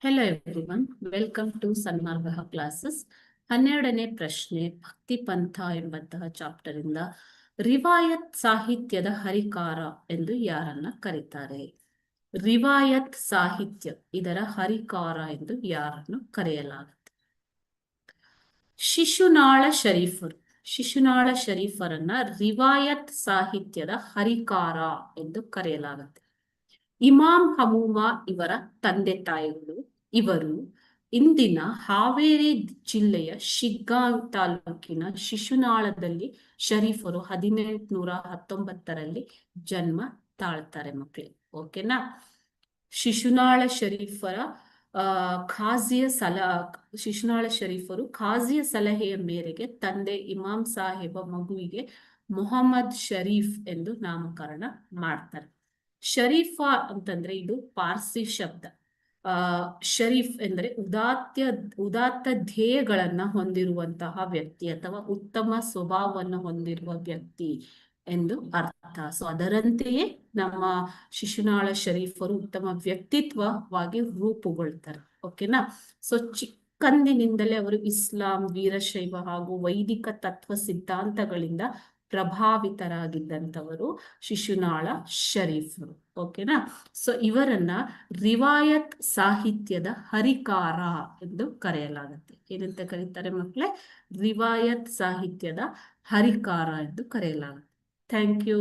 Hello everyone, welcome to Sanmarga classes. 12ನೇ ಪ್ರಶ್ನೆ ಭಕ್ತಿ ಪಂಥ ಎಂಬಂತಹ ಚಾಪ್ಟರ್ ಇಂದ ರಿವಾಯತ್ ಸಾಹಿತ್ಯದ ಹರಿಕಾರ ಎಂದು ಯಾರನ್ನ ಕರೀತಾರೆ? ರಿವಾಯತ್ ಸಾಹಿತ್ಯ ಇದರ ಹರಿಕಾರ ಎಂದು ಯಾರನ್ನು ಕರೆಯಲಾಗುತ್ತೆ? ಶಿಶುನಾಳ ಶರೀಫರು. ಶಿಶುನಾಳ ಶರೀಫರನ್ನ ರಿವಾಯತ್ ಸಾಹಿತ್ಯದ ಹರಿಕಾರ ಎಂದು ಕರೆಯಲಾಗುತ್ತೆ. ಇಮಾಮ್ ಹಮೂಮಾ ಇವರ ತಂದೆ ತಾಯಿಗಳು. ಇವರು ಇಂದಿನ ಹಾವೇರಿ ಜಿಲ್ಲೆಯ ಶಿಗ್ಗಾಂವ್ ತಾಲೂಕಿನ ಶಿಶುನಾಳದಲ್ಲಿ ಶರೀಫರು 1819ರಲ್ಲಿ ಜನ್ಮ ತಾಳ್ತಾರೆ ಮಕ್ಕಳು. ಓಕೆನಾ? ಶಿಶುನಾಳ ಶರೀಫರ ಶಿಶುನಾಳ ಶರೀಫರು ಖಾಜಿಯ ಸಲಹೆಯ ಮೇರೆಗೆ ತಂದೆ ಇಮಾಮ್ ಸಾಹೇಬ ಮಗುವಿಗೆ ಮೊಹಮ್ಮದ್ ಶರೀಫ್ ಎಂದು ನಾಮಕರಣ ಮಾಡ್ತಾರೆ. ಶರೀಫಾ ಅಂತಂದ್ರೆ ಇದು ಪಾರ್ಸಿ ಶಬ್ದ. ಶರೀಫ್ ಎಂದರೆ ಉದಾತ್ತ ಧ್ಯೇಯಗಳನ್ನ ಹೊಂದಿರುವಂತಹ ವ್ಯಕ್ತಿ ಅಥವಾ ಉತ್ತಮ ಸ್ವಭಾವವನ್ನು ಹೊಂದಿರುವ ವ್ಯಕ್ತಿ ಎಂದು ಅರ್ಥ. ಸೊ ಅದರಂತೆಯೇ ನಮ್ಮ ಶಿಶುನಾಳ ಶರೀಫರು ಉತ್ತಮ ವ್ಯಕ್ತಿತ್ವವಾಗಿ ರೂಪುಗೊಳ್ತಾರೆ. ಓಕೆನಾ? ಸೊ ಚಿಕ್ಕಂದಿನಿಂದಲೇ ಅವರು ಇಸ್ಲಾಂ, ವೀರಶೈವ ಹಾಗೂ ವೈದಿಕ ತತ್ವ ಸಿದ್ಧಾಂತಗಳಿಂದ ಪ್ರಭಾವಿತರಾಗಿದ್ದಂಥವರು ಶಿಶುನಾಳ ಶರೀಫರು. ಓಕೆನಾ? ಸೊ ಇವರನ್ನ ರಿವಾಯತ್ ಸಾಹಿತ್ಯದ ಹರಿಕಾರ ಎಂದು ಕರೆಯಲಾಗುತ್ತೆ. ಏನಂತ ಕರೀತಾರೆ ಮಕ್ಕಳೇ? ರಿವಾಯತ್ ಸಾಹಿತ್ಯದ ಹರಿಕಾರ ಎಂದು ಕರೆಯಲಾಗುತ್ತೆ. Thank you.